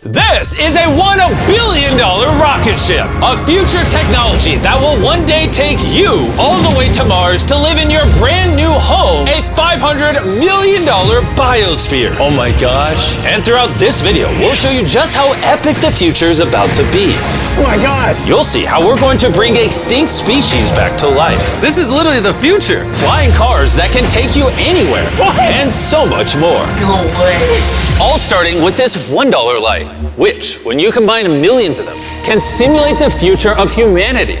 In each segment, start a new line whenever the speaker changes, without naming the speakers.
This is a $1 billion rocket ship, a future technology that will one day take you all the way to Mars to live in your brand new home, a $500 million biosphere. Oh my gosh. And throughout this video, we'll show you just how epic the future is about to be.
Oh my gosh.
You'll see how we're going to bring extinct species back to life. This is literally the future. Flying cars that can take you anywhere.
What?
And so much more.
No way.
All starting with this $1 light, which, when you combine millions of them, can simulate the future of humanity,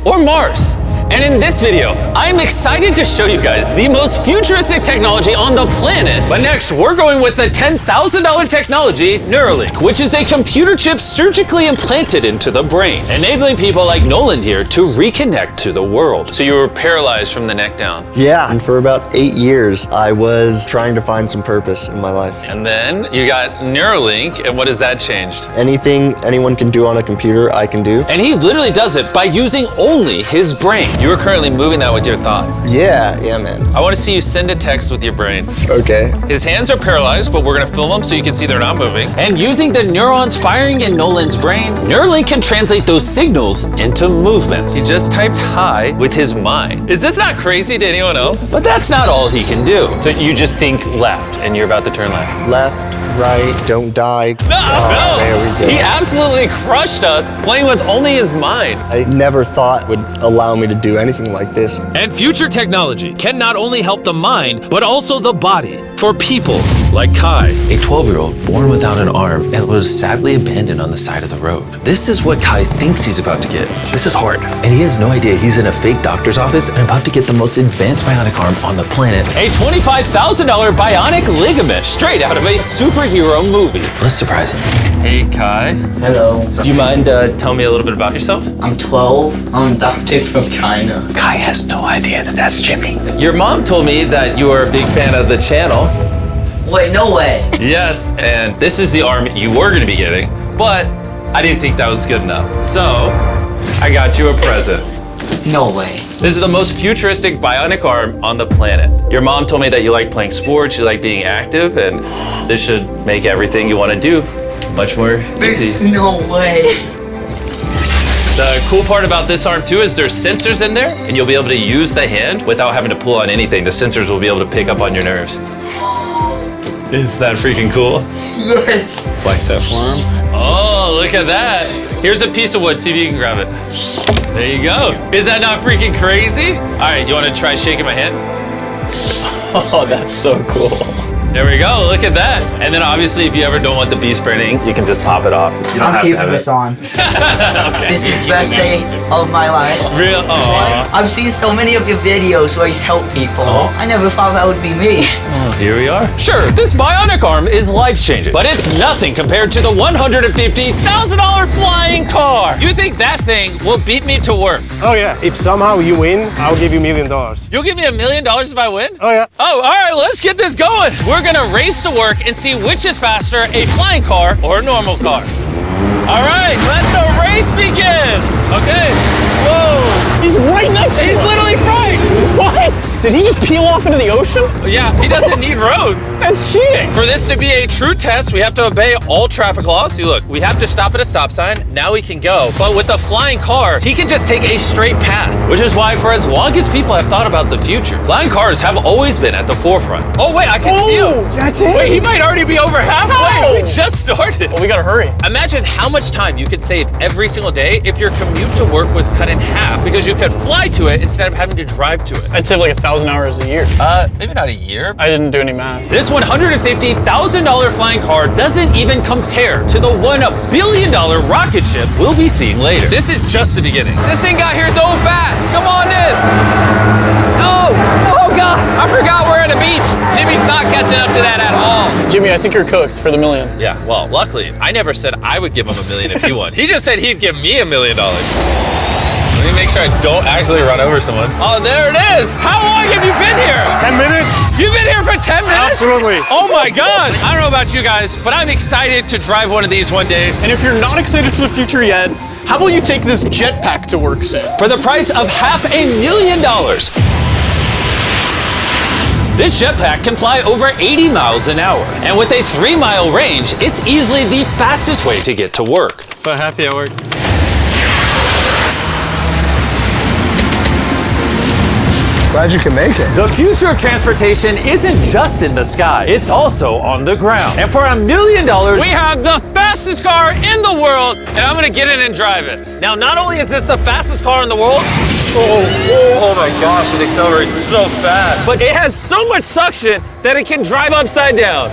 or Mars. And in this video, I'm excited to show you guys the most futuristic technology on the planet. But next, we're going with the $10,000 technology, Neuralink, which is a computer chip surgically implanted into the brain, enabling people like Nolan here to reconnect to the world. So you were paralyzed from the neck down.
Yeah, and for about 8 years, I was trying to find some purpose in my life.
And then you got Neuralink, and what has that changed?
Anything anyone can do on a computer, I can do.
And he literally does it by using only his brain. You are currently moving that with your thoughts.
Yeah, man.
I want to see you send a text with your brain.
Okay.
His hands are paralyzed, but we're going to film them so you can see they're not moving. And using the neurons firing in Nolan's brain, Neuralink can translate those signals into movements. He just typed hi with his mind. Is this not crazy to anyone else? But that's not all he can do. So you just think left, and you're about to turn left.
Left, right, don't die.
No!
There we go.
He absolutely crushed us playing with only his mind.
I never thought would allow me to do anything like this.
And future technology can not only help the mind, but also the body for people like Kai, a 12-year-old born without an arm and was sadly abandoned on the side of the road. This is what Kai thinks he's about to get. This is hard. And he has no idea he's in a fake doctor's office and about to get the most advanced bionic arm on the planet. A $25,000 bionic ligament straight out of a superhero movie. Let's surprise him. Hey, Kai.
Hello.
Do you mind telling me a little bit about yourself?
I'm 12. I'm adopted from China.
Kai has no idea that that's Jimmy. Your mom told me that you are a big fan of the channel.
Wait, no way.
Yes, and this is the arm you were gonna be getting, but I didn't think that was good enough. So, I got you a present.
No way.
This is the most futuristic bionic arm on the planet. Your mom told me that you like playing sports, you like being active, and this should make everything you wanna do much more
This
easy.
is no way.
The cool part about this arm too is there's sensors in there, and you'll be able to use the hand without having to pull on anything. The sensors will be able to pick up on your nerves. Is that freaking cool?
Yes.
Flex that forearm.
Oh, look at that. Here's a piece of wood. See if you can grab it. There you go. Is that not freaking crazy? All right, you want to try shaking my hand? Oh, that's so cool. There we go, look at that. And then obviously if you ever don't want the bee spraying, you can just pop it off. You don't
I'm
have
keeping
to have
this
it.
on.
Okay.
This is the best day of my life.
Real,
What? I've seen so many of your videos where you help people. I never thought that would be me.
Here we are. Sure, this bionic arm is life-changing, but it's nothing compared to the $150,000 flying car. You think that thing will beat me to work?
Oh yeah, if somehow you win, I'll give you $1 million.
You'll give me $1 million if I win?
Oh yeah.
Oh, all right, let's get this going. We're gonna race to work and see which is faster, a flying car or a normal car. All right, let the race begin. Okay, whoa.
He's right next to
He's
us.
literally right.
What? Did he just peel off into the ocean?
Yeah, he doesn't need roads.
That's cheating.
For this to be a true test, we have to obey all traffic laws. See, look, we have to stop at a stop sign. Now we can go. But with the flying car, he can just take a straight path, which is why for as long as people have thought about the future, flying cars have always been at the forefront. Oh, wait, I can see him.
That's it.
Wait, he might already be over halfway.
No.
We just started.
Well, we gotta hurry.
Imagine how much time you could save every single day if your commute to work was cut in half because you could fly to it instead of having to drive to it.
I'd save like 1,000 hours a year.
Maybe not a year.
I didn't do any math.
This $150,000 flying car doesn't even compare to the $1 billion rocket ship we'll be seeing later. This is just the beginning.
This thing got here so fast. Come on in. Oh God. I forgot we're at a beach. Jimmy's not catching up to that at all.
Jimmy, I think you're cooked for the $1 million.
Yeah, well, luckily, I never said I would give him $1 million if he won. He just said he'd give me $1 million. Let me make sure I don't actually run over someone. Oh, there it is. How long have you been here?
10 minutes?
You've been here for 10 minutes?
Absolutely.
Oh my God. I don't know about you guys, but I'm excited to drive one of these one day.
And if you're not excited for the future yet, how about you take this jetpack to work soon?
For the price of $500,000. This jetpack can fly over 80 miles an hour. And with a 3-mile range, it's easily the fastest way to get to work.
So happy at work.
Glad you can make it.
The future of transportation isn't just in the sky, it's also on the ground. And for $1 million, we have the fastest car in the world, and I'm gonna get in and drive it. Now, not only is this the fastest car in the world, oh my gosh, it accelerates so fast, but it has so much suction that it can drive upside down.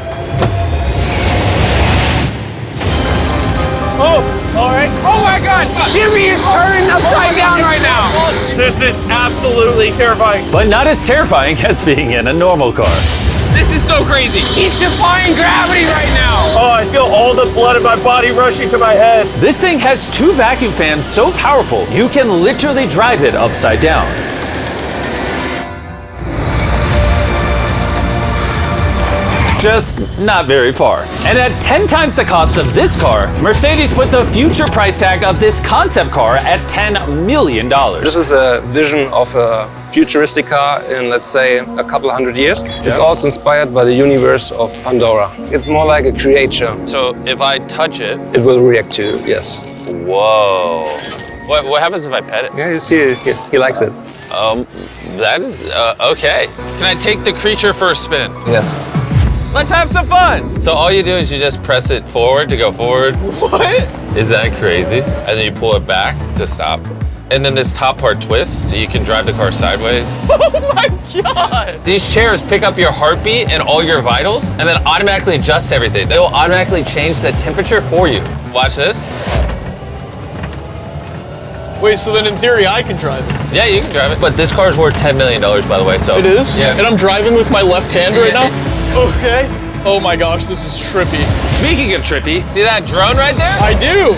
Oh, all right. Oh my God, Jimmy is turning upside down right now. This is absolutely terrifying. But not as terrifying as being in a normal car.
This is so crazy. He's defying gravity right now.
Oh, I feel all the blood in my body rushing to my head. This thing has 2 vacuum fans so powerful, you can literally drive it upside down. Just not very far. And at 10 times the cost of this car, Mercedes put the future price tag of this concept car at $10 million.
This is a vision of a futuristic car in, let's say, a couple hundred years. It's also inspired by the universe of Pandora. It's more like a creature.
So if I touch it,
It will react to you, yes.
whoa. What happens if I pet it?
Yeah, you see, he likes it.
That is, okay. Can I take the creature for a spin?
Yes.
Let's have some fun. So all you do is you just press it forward to go forward.
What?
Is that crazy? And then you pull it back to stop. And then this top part twists, so you can drive the car sideways.
Oh my God!
These chairs pick up your heartbeat and all your vitals, and then automatically adjust everything. They will automatically change the temperature for you. Watch this.
Wait, so then in theory I can drive it?
Yeah, you can drive it. But this car is worth $10 million, by the way, so.
It is?
Yeah.
And I'm driving with my left hand right
Yeah.
now? Okay. Oh my gosh, this is trippy.
Speaking of trippy, see that drone right there?
I do.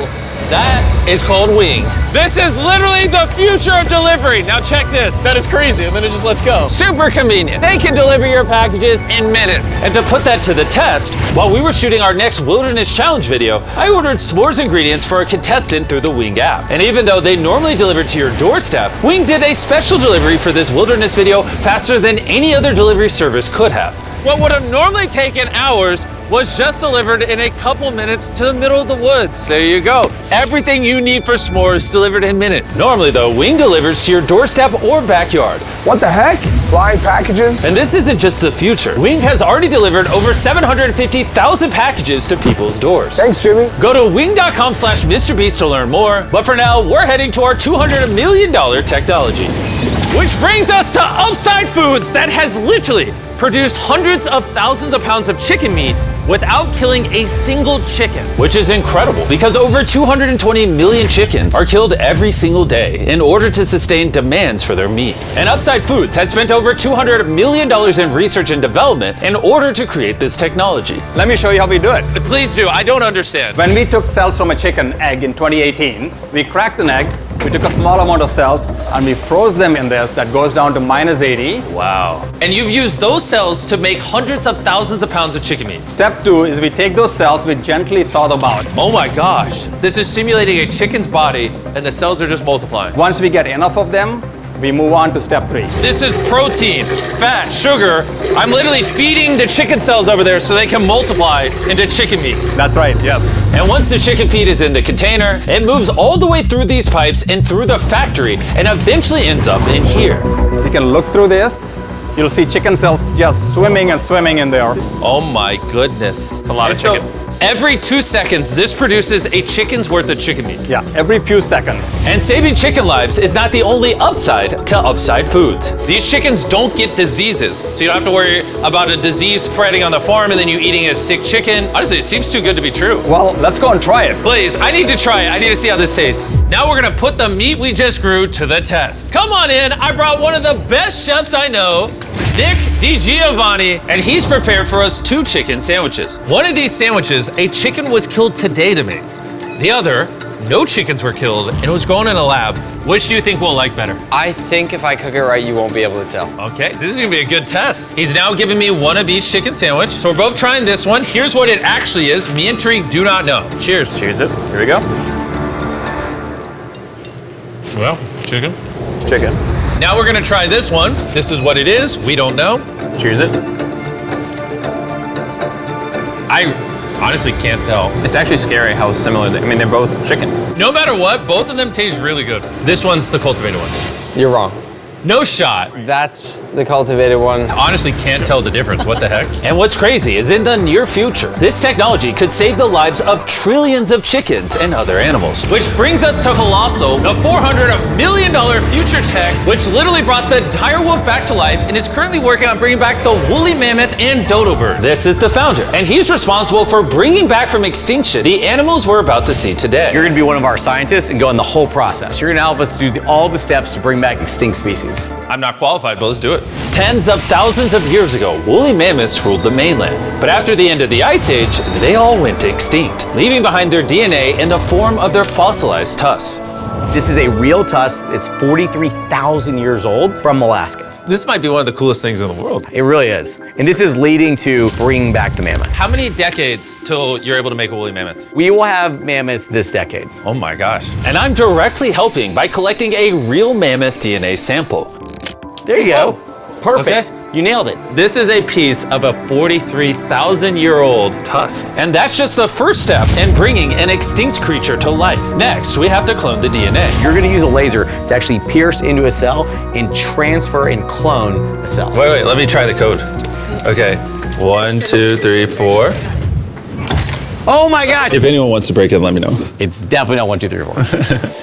That is called Wing. This is literally the future of delivery. Now check this.
That is crazy, and then it just lets go.
Super convenient. They can deliver your packages in minutes. And to put that to the test, while we were shooting our next Wilderness Challenge video, I ordered s'mores ingredients for a contestant through the Wing app. And even though they normally deliver to your doorstep, Wing did a special delivery for this wilderness video faster than any other delivery service could have. What would have normally taken hours was just delivered in a couple minutes to the middle of the woods. There you go. Everything you need for s'mores delivered in minutes. Normally though, Wing delivers to your doorstep or backyard.
What the heck? Flying packages?
And this isn't just the future. Wing has already delivered over 750,000 packages to people's doors.
Thanks, Jimmy.
Go to wing.com/MrBeast to learn more. But for now, we're heading to our $200 million technology. Which brings us to Upside Foods that has literally produced hundreds of thousands of pounds of chicken meat without killing a single chicken. Which is incredible because over 220 million chickens are killed every single day in order to sustain demands for their meat. And Upside Foods has spent over $200 million in research and development in order to create this technology.
Let me show you how we do it.
Please do, I don't understand.
When we took cells from a chicken egg in 2018, we cracked an egg, we took a small amount of cells, and we froze them in this that goes down to -80.
Wow. And you've used those cells to make hundreds of thousands of pounds of chicken meat.
Step 2 is we take those cells, we gently thaw them out.
Oh my gosh. This is simulating a chicken's body and the cells are just multiplying.
Once we get enough of them, we move on to step 3.
This is protein, fat, sugar. I'm literally feeding the chicken cells over there so they can multiply into chicken meat.
That's right, yes.
And once the chicken feed is in the container, it moves all the way through these pipes and through the factory and eventually ends up in here.
You can look through this. You'll see chicken cells just swimming and swimming in there.
Oh my goodness. It's a lot of chicken. Every 2 seconds, this produces a chicken's worth of chicken meat.
Yeah, every few seconds.
And saving chicken lives is not the only upside to Upside Foods. These chickens don't get diseases, so you don't have to worry about a disease spreading on the farm and then you eating a sick chicken. Honestly, it seems too good to be true.
Well, let's go and try it.
Please, I need to try it. I need to see how this tastes. Now we're gonna put the meat we just grew to the test. Come on in, I brought one of the best chefs I know, Nick DiGiovanni, and he's prepared for us 2 chicken sandwiches. One of these sandwiches, a chicken was killed today to make. The other, no chickens were killed and it was grown in a lab. Which do you think we'll like better?
I think if I cook it right, you won't be able to tell.
Okay, this is gonna be a good test. He's now giving me one of each chicken sandwich. So we're both trying this one. Here's what it actually is. Me and Tariq do not know. Cheers.
Cheers it. Here we go.
Well, chicken.
Chicken.
Now we're gonna try this one. This is what it is. We don't know. Cheers it. I honestly can't tell.
It's actually scary how similar I mean, they're both chicken.
No matter what, both of them taste really good. This one's the cultivated one.
You're wrong.
No shot.
That's the cultivated one.
Honestly can't tell the difference. What the heck?
And what's crazy is in the near future, this technology could save the lives of trillions of chickens and other animals.
Which brings us to Colossal, the $400 million future tech, which literally brought the dire wolf back to life and is currently working on bringing back the woolly mammoth and dodo bird.
This is the founder, and he's responsible for bringing back from extinction the animals we're about to see today.
You're gonna be one of our scientists and go in the whole process. You're gonna help us do all the steps to bring back extinct species.
I'm not qualified, but let's do it.
Tens of thousands of years ago, woolly mammoths ruled the mainland. But after the end of the Ice Age, they all went extinct, leaving behind their DNA in the form of their fossilized tusks.
This is a real tusk. It's 43,000 years old from Alaska.
This might be one of the coolest things in the world.
It really is. And this is leading to bringing back the mammoth.
How many decades till you're able to make a woolly mammoth?
We will have mammoths this decade.
Oh my gosh.
And I'm directly helping by collecting a real mammoth DNA sample.
There you go. Perfect.
Okay.
You nailed it.
This is a piece of a 43,000-year-old tusk. And that's just the first step in bringing an extinct creature to life. Next, we have to clone the DNA.
You're gonna use a laser to actually pierce into a cell and transfer and clone a cell.
Wait, let me try the code. Okay, 1, 2, 3, 4.
Oh my gosh.
If anyone wants to break it, let me know.
It's definitely not 1, 2, 3, 4.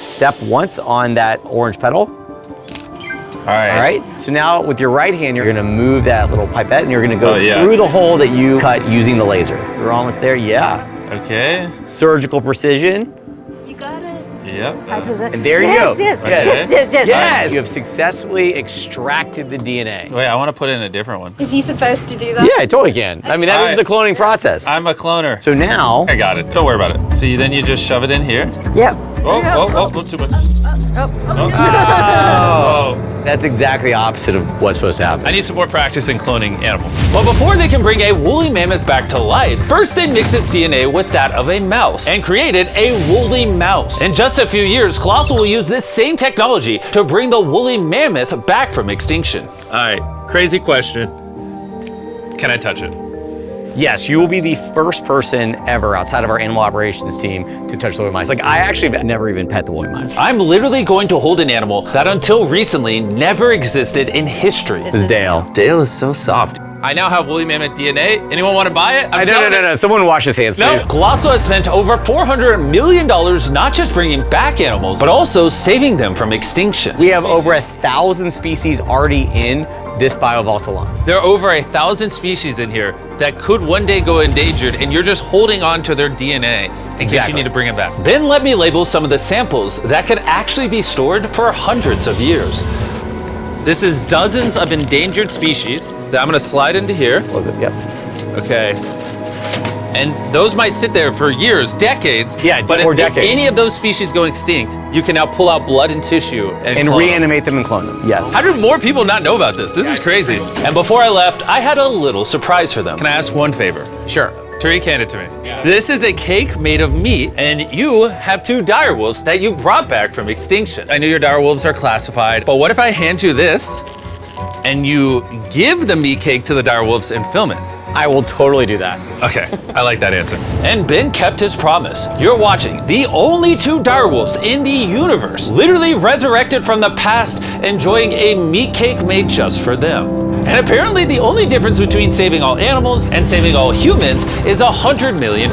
Step once on that orange petal.
All right.
So now with your right hand, you're gonna move that little pipette and you're gonna go
yeah.
through the hole that you cut using the laser. You're almost there, yeah.
Okay.
Surgical precision.
You got it.
Yep.
And there you go.
Yes.
Yes. You have successfully extracted the DNA.
Wait, I want to put in a different one.
Is he supposed to do that?
Yeah, I totally can. I mean, that is the cloning process.
I'm a cloner.
So now,
I got it. Don't worry about it. See, then you just shove it in here.
Yep.
Oh, too much.
that's exactly opposite of what's supposed to happen.
I need some more practice in cloning animals.
But before they can bring a woolly mammoth back to life, first they mix its DNA with that of a mouse and created a woolly mouse. In just a few years, Colossal will use this same technology to bring the woolly mammoth back from extinction.
All right, crazy question. Can I touch it?
Yes, you will be the first person ever outside of our animal operations team to touch the woolly mice. Like, I actually have never even pet the woolly mice.
I'm literally going to hold an animal that until recently never existed in history.
This is Dale.
Dale is so soft. I now have woolly mammoth DNA. Anyone want to buy it?
No. Someone wash his hands, please.
Colossal has spent over $400 million not just bringing back animals, but also saving them from extinction.
We have over 1,000 species already in this biovault alone.
There are over 1,000 species in here that could one day go endangered, and you're just holding on to their DNA in case you need to bring it back.
Then let me label some of the samples that could actually be stored for hundreds of years.
This is dozens of endangered species that I'm gonna slide into here.
Was it? Yep.
Okay. And those might sit there for years, decades.
Yeah,
but
or
if
decades.
any of those species go extinct, you can now pull out blood and tissue and clone
reanimate them and clone them. Yes.
How do more people not know about this? This is crazy.
And before I left, I had a little surprise for them.
Can I ask one favor?
Sure.
Tariq, hand it to me. This is a cake made of meat, and you have 2 dire wolves that you brought back from extinction. I know your dire wolves are classified, but what if I hand you this and you give the meat cake to the dire wolves and film it?
I will totally do that.
Okay, I like that answer.
And Ben kept his promise. You're watching the only 2 direwolves in the universe, literally resurrected from the past, enjoying a meat cake made just for them. And apparently the only difference between saving all animals and saving all humans is $100 million.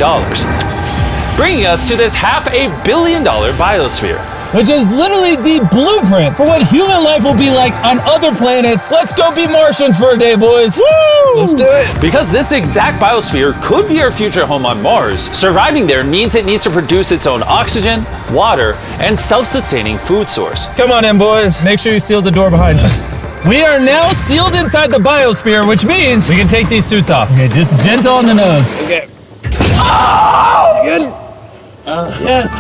Bringing us to this $500 million biosphere.
Which is literally the blueprint for what human life will be like on other planets. Let's go be Martians for a day, boys. Woo!
Let's do it.
Because this exact biosphere could be our future home on Mars, surviving there means it needs to produce its own oxygen, water, and self-sustaining food source.
Come on in, boys. Make sure you seal the door behind you. We are now sealed inside the biosphere, which means we can take these suits off. Okay, just gentle on the nose.
Okay.
Oh! Good.
Yes.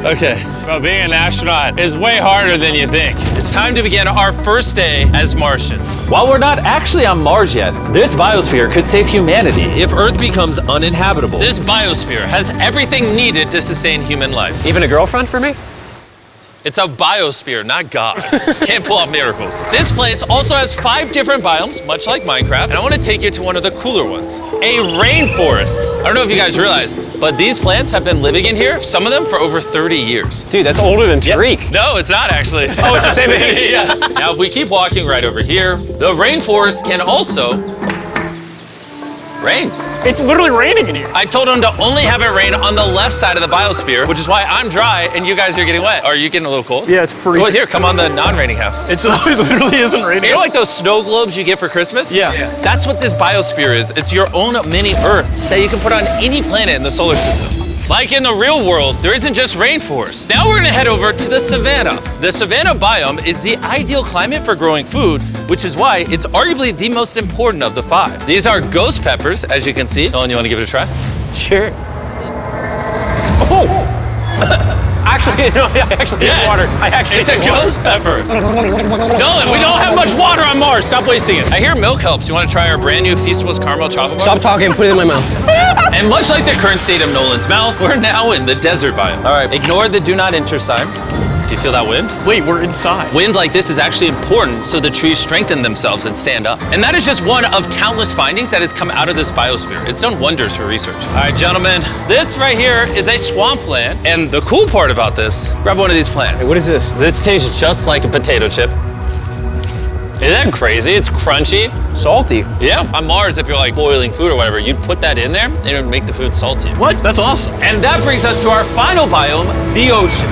Okay. Well, being an astronaut is way harder than you think. It's time to begin our first day as Martians.
While we're not actually on Mars yet, this biosphere could save humanity if Earth becomes uninhabitable.
This biosphere has everything needed to sustain human life.
Even a girlfriend for me?
It's a biosphere, not God. Can't pull off miracles. This place also has 5 different biomes, much like Minecraft, and I want to take you to one of the cooler ones, a rainforest. I don't know if you guys realize, but these plants have been living in here, some of them for over 30 years.
Dude, that's older than Tariq.
No, it's not actually.
Oh, it's the same age.
Yeah. Now, if we keep walking right over here, the rainforest can also rain.
It's literally raining in here.
I told him to only have it rain on the left side of the biosphere, which is why I'm dry and you guys are getting wet. Are you getting a little cold?
Yeah, it's freezing.
Well, here, come on the non-raining half.
It literally isn't raining.
You know like those snow globes you get for Christmas?
Yeah.
That's what this biosphere is. It's your own mini Earth that you can put on any planet in the solar system. Like in the real world, there isn't just rainforests. Now we're gonna head over to the savanna. The savanna biome is the ideal climate for growing food, which is why it's arguably the most important of the 5. These are ghost peppers, as you can see. Nolan, you wanna give it a try?
Sure. Oh! Actually, no, I actually need water.
It's a ghost pepper. Nolan, we don't have much water on Mars. Stop wasting it. I hear milk helps. You want to try our brand new Feastables caramel chocolate bar?
Stop talking and put it in my mouth.
And much like the current state of Nolan's mouth, we're now in the desert biome. All right, ignore the do not enter sign. Do you feel that wind?
Wait, we're inside.
Wind like this is actually important so the trees strengthen themselves and stand up. And that is just one of countless findings that has come out of this biosphere. It's done wonders for research. All right, gentlemen, this right here is a swampland. And the cool part about this, grab one of these plants.
Hey, what is this?
This tastes just like a potato chip. Isn't that crazy? It's crunchy.
Salty.
Yeah. On Mars, if you're like boiling food or whatever, you'd put that in there and it would make the food salty.
What? That's awesome.
And that brings us to our final biome, the ocean.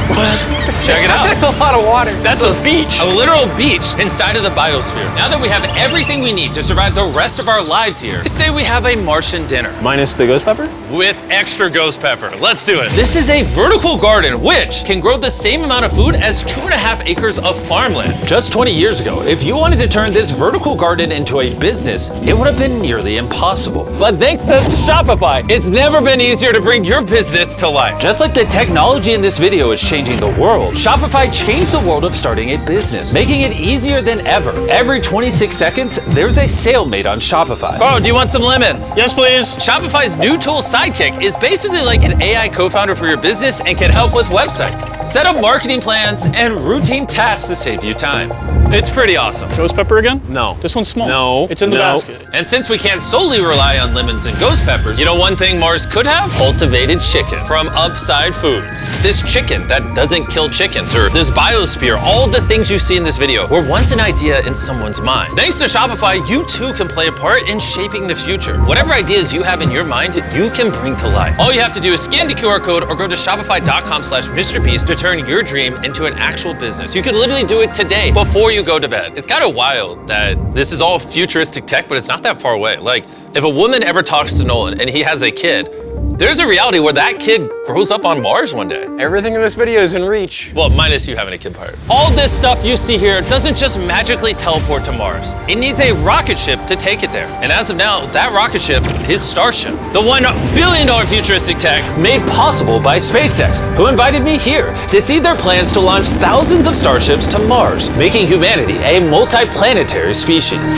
Check it out.
That's a lot of water.
That's a beach. A literal beach inside of the biosphere. Now that we have everything we need to survive the rest of our lives here, say we have a Martian dinner.
Minus the ghost pepper?
With extra ghost pepper. Let's do it. This is a vertical garden, which can grow the same amount of food as 2.5 acres of farmland.
Just 20 years ago, if you wanted to turn this vertical garden into a business, it would have been nearly impossible.
But thanks to Shopify, it's never been easier to bring your business to life.
Just like the technology in this video is changing the world, Shopify changed the world of starting a business, making it easier than ever. Every 26 seconds, there's a sale made on Shopify.
Carl, do you want some lemons?
Yes, please.
Shopify's new tool, Sidekick, is basically like an AI co-founder for your business and can help with websites, set up marketing plans, and routine tasks to save you time. It's pretty awesome.
Ghost pepper again?
No.
This one's small.
No.
It's in the basket.
And since we can't solely rely on lemons and ghost peppers, you know one thing Mars could have? Cultivated chicken from Upside Foods. This chicken that doesn't kill chickens, or this biosphere, all the things you see in this video were once an idea in someone's mind. Thanks to Shopify, you too can play a part in shaping the future. Whatever ideas you have in your mind, you can bring to life. All you have to do is scan the QR code or go to shopify.com/MrBeast to turn your dream into an actual business. You could literally do it today before you go to bed. It's kind of wild that this is all futuristic tech, but it's not that far away. Like, if a woman ever talks to Nolan and he has a kid, there's a reality where that kid grows up on Mars one day.
Everything in this video is in reach.
Well, minus you having a kid part. All this stuff you see here doesn't just magically teleport to Mars. It needs a rocket ship to take it there. And as of now, that rocket ship is Starship. The $1 billion futuristic tech
made possible by SpaceX, who invited me here to see their plans to launch thousands of starships to Mars, making humanity a multi-planetary species.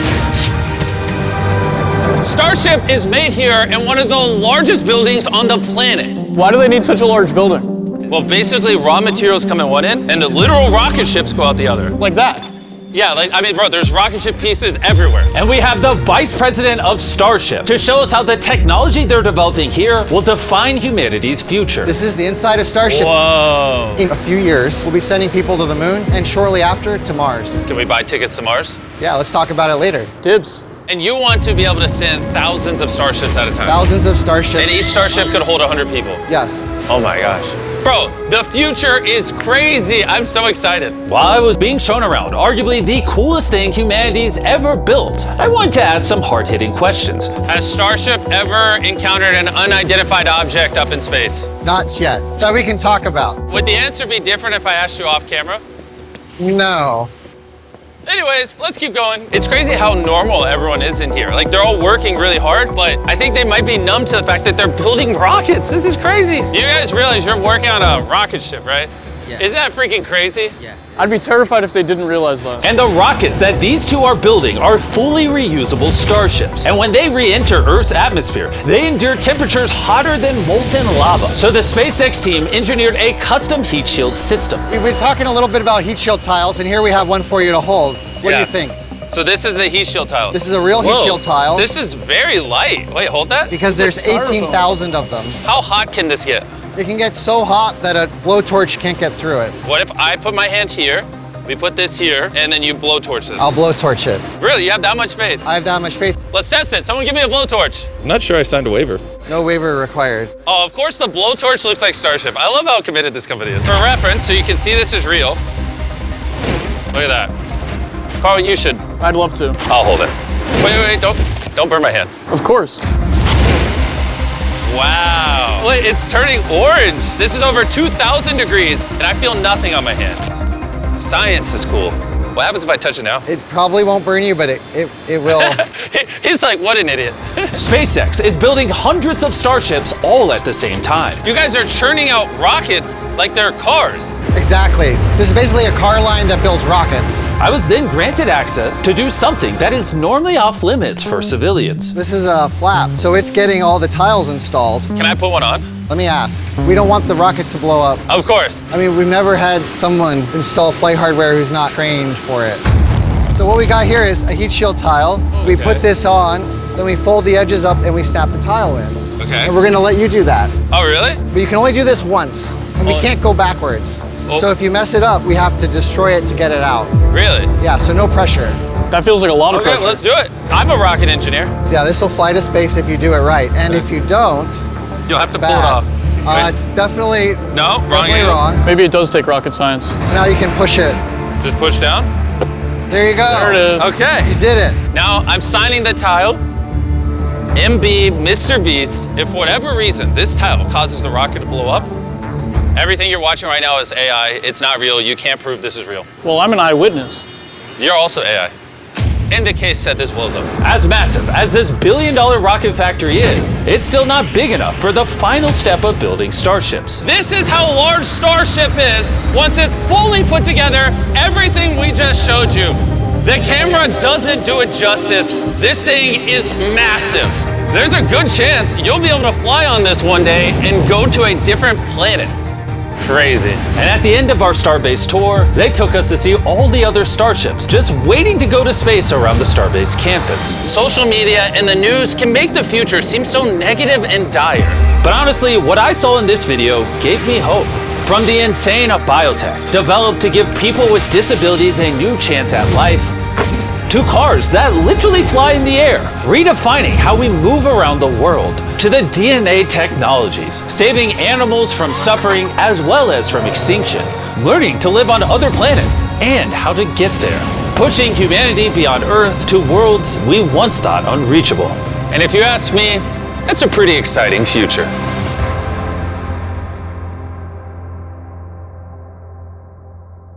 Starship is made here in one of the largest buildings on the planet.
Why do they need such a large building?
Well, basically, raw materials come in one end, and the literal rocket ships go out the other.
Like that?
Yeah, bro, there's rocket ship pieces everywhere.
And we have the vice president of Starship to show us how the technology they're developing here will define humanity's future.
This is the inside of Starship.
Whoa.
In a few years, we'll be sending people to the moon, and shortly after, to Mars.
Can we buy tickets to Mars?
Yeah, let's talk about it later.
Dibs.
And you want to be able to send thousands of starships at a time.
Thousands of starships.
And each starship could hold 100 people.
Yes.
Oh my gosh. Bro, the future is crazy. I'm so excited.
While I was being shown around arguably the coolest thing humanity's ever built, I wanted to ask some hard-hitting questions.
Has Starship ever encountered an unidentified object up in space?
Not yet. That we can talk about.
Would the answer be different if I asked you off camera?
No.
Anyways, let's keep going. It's crazy how normal everyone is in here. Like, they're all working really hard, but I think they might be numb to the fact that they're building rockets. This is crazy. You guys realize you're working on a rocket ship, right? Isn't that freaking crazy?
I'd be terrified if they didn't realize that.
And the rockets that these two are building are fully reusable starships. And when they re-enter Earth's atmosphere, they endure temperatures hotter than molten lava. So the SpaceX team engineered a custom heat shield system.
We've been talking a little bit about heat shield tiles, and here we have one for you to hold. What do you think?
So this is the heat shield tile.
This is a real heat shield tile.
This is very light. Wait, hold that.
Because there's 18,000 of them.
How hot can this get?
It can get so hot that a blowtorch can't get through it.
What if I put my hand here, we put this here, and then you blowtorch this?
I'll blowtorch it.
Really? You have that much faith?
I have that much faith.
Let's test it. Someone give me a blowtorch.
I'm not sure I signed a waiver.
No waiver required.
Oh, of course the blowtorch looks like Starship. I love how committed this company is. For reference, so you can see this is real. Look at that. Carl, you should.
I'd love to.
I'll hold it. Wait, don't burn my hand.
Of course.
Wow. Wait, it's turning orange. This is over 2,000 degrees, and I feel nothing on my hand. Science is cool. What happens if I touch it now?
It probably won't burn you, but it will.
He's like, what an idiot.
SpaceX is building hundreds of starships all at the same time.
You guys are churning out rockets like they're cars.
Exactly. This is basically a car line that builds rockets.
I was then granted access to do something that is normally off limits for civilians.
This is a flap, so it's getting all the tiles installed.
Can I put one on?
Let me ask. We don't want the rocket to blow up.
Of course.
I mean, we've never had someone install flight hardware who's not trained for it. So what we got here is a heat shield tile. We put this on, then we fold the edges up and we snap the tile in.
Okay.
And we're gonna let you do that.
Oh, really?
But you can only do this once, and we can't go backwards. So if you mess it up, we have to destroy it to get it out.
Really?
Yeah, so no pressure.
That feels like a lot of pressure.
Okay, let's do it. I'm a rocket engineer.
Yeah, this will fly to space if you do it right. And if you don't,
you'll have to pull
bad.
it off. Right?
It's definitely wrong.
Maybe it does take rocket science.
So now you can push it.
Just push down?
There you go.
There it is.
Okay.
You did it.
Now I'm signing the tile. MB, Mr. Beast, if for whatever reason this tile causes the rocket to blow up, everything you're watching right now is AI. It's not real. You can't prove this is real.
Well, I'm an eyewitness.
You're also AI. In the case that this blows up.
As massive as this billion-dollar rocket factory is, it's still not big enough for the final step of building starships.
This is how large Starship is once it's fully put together, everything we just showed you. The camera doesn't do it justice. This thing is massive. There's a good chance you'll be able to fly on this one day and go to a different planet. Crazy.
And at the end of our Starbase tour, they took us to see all the other starships just waiting to go to space around the Starbase campus.
Social media and the news can make the future seem so negative and dire.
But honestly, what I saw in this video gave me hope. From the insane biotech developed to give people with disabilities a new chance at life, to cars that literally fly in the air, redefining how we move around the world, to the DNA technologies, saving animals from suffering as well as from extinction, learning to live on other planets, and how to get there, pushing humanity beyond Earth to worlds we once thought unreachable.
And if you ask me, that's a pretty exciting future.